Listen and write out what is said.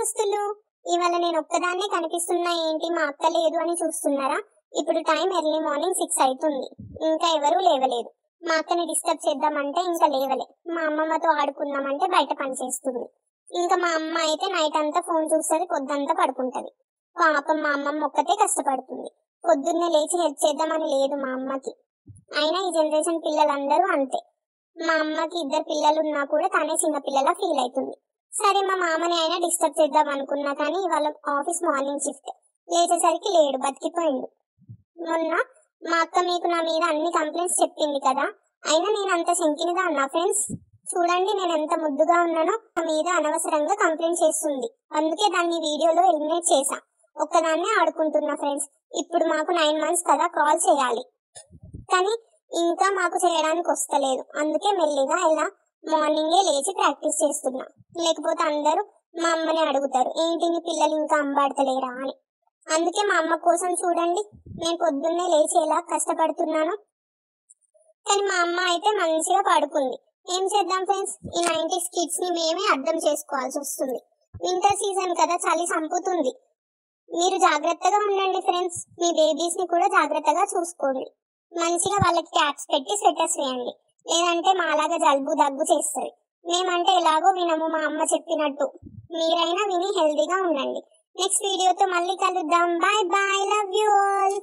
దోస్తులు, ఇవాళ నేను ఒక్కదాన్నే కనిపిస్తున్నా ఏంటి, మా అక్క లేదు అని చూస్తున్నారా? ఇప్పుడు టైం ఎర్లీ మార్నింగ్ 6 అవుతుంది. ఇంకా ఎవరూ లేవలేదు. మా అక్కని డిస్టర్బ్ చేద్దామంటే ఇంకా లేవలే. మా అమ్మమ్మతో ఆడుకుందామంటే బయట పని చేస్తుంది. ఇంకా మా అమ్మ అయితే నైట్ అంతా ఫోన్ చూస్తుంది, పొద్దంతా పడుకుంటది. పాపం మా అమ్మమ్మ ఒక్కతే కష్టపడుతుంది. పొద్దున్నే లేచి హెల్ప్ చేద్దామని లేదు మా అమ్మకి. అయినా ఈ జనరేషన్ పిల్లలందరూ అంతే. మా అమ్మకి 2 పిల్లలున్నా కూడా తనే చిన్న పిల్లలా ఫీల్ అవుతుంది. సరే మా మామని అయినా డిస్టర్బ్ చేద్దాం అనుకున్నా, కానీ ఇవాళ ఆఫీస్ మార్నింగ్ షిఫ్ట్. లేచేసరికి లేడు, బతికిపోయిండు. మొన్న మా అక్క మీకు నా మీద అన్ని కంప్లైంట్స్ చెప్పింది కదా, అయినా నేను అంత శంకినిగా అన్నా ఫ్రెండ్స్. చూడండి నేను ఎంత ముద్దుగా ఉన్నానో. నా మీద అనవసరంగా కంప్లైంట్ చేస్తుంది, అందుకే దాన్ని వీడియోలో ఎలిమినేట్ చేశా. ఒక్కదాన్నే ఆడుకుంటున్నా ఫ్రెండ్స్. ఇప్పుడు మాకు 9 months కదా, కాల్ చేయాలి, కానీ ఇంకా మాకు చేయడానికి వస్తలేదు. అందుకే మెల్లిగా ఇలా మార్నింగే లేచి ప్రాక్టీస్ చేస్తున్నా. లేకపోతే అందరూ మా అమ్మని అడుగుతారు, ఏంటి నీ పిల్లలు ఇంకా అంబాడతలేరా అని. అందుకే మా అమ్మ కోసం చూడండి నేను పొద్దున్నే లేచి ఎలా కష్టపడుతున్నాను. కానీ మా అమ్మ అయితే మంచిగా పడుకుంది. ఏం చేద్దాం ఫ్రెండ్స్, ఈ 90s కిడ్స్ ని మేమే అర్థం చేసుకోవాల్సి వస్తుంది. వింటర్ సీజన్ కదా, చలి చంపుతుంది. మీరు జాగ్రత్తగా ఉండండి ఫ్రెండ్స్. మీ బేబీస్ ని కూడా జాగ్రత్తగా చూసుకోండి. మంచిగా వాళ్ళకి క్యాప్స్ పెట్టి స్వెటర్స్ వేయండి, లేదంటే మాలాగా జలుబు దగ్గు చేస్తుంది. మేమంటే ఎలాగో వినము, మా అమ్మ చెప్పినట్టు. మీరైనా విని హెల్దీగా ఉండండి. నెక్స్ట్ వీడియోతో మళ్ళీ కలుద్దాం. Bye bye, love you all.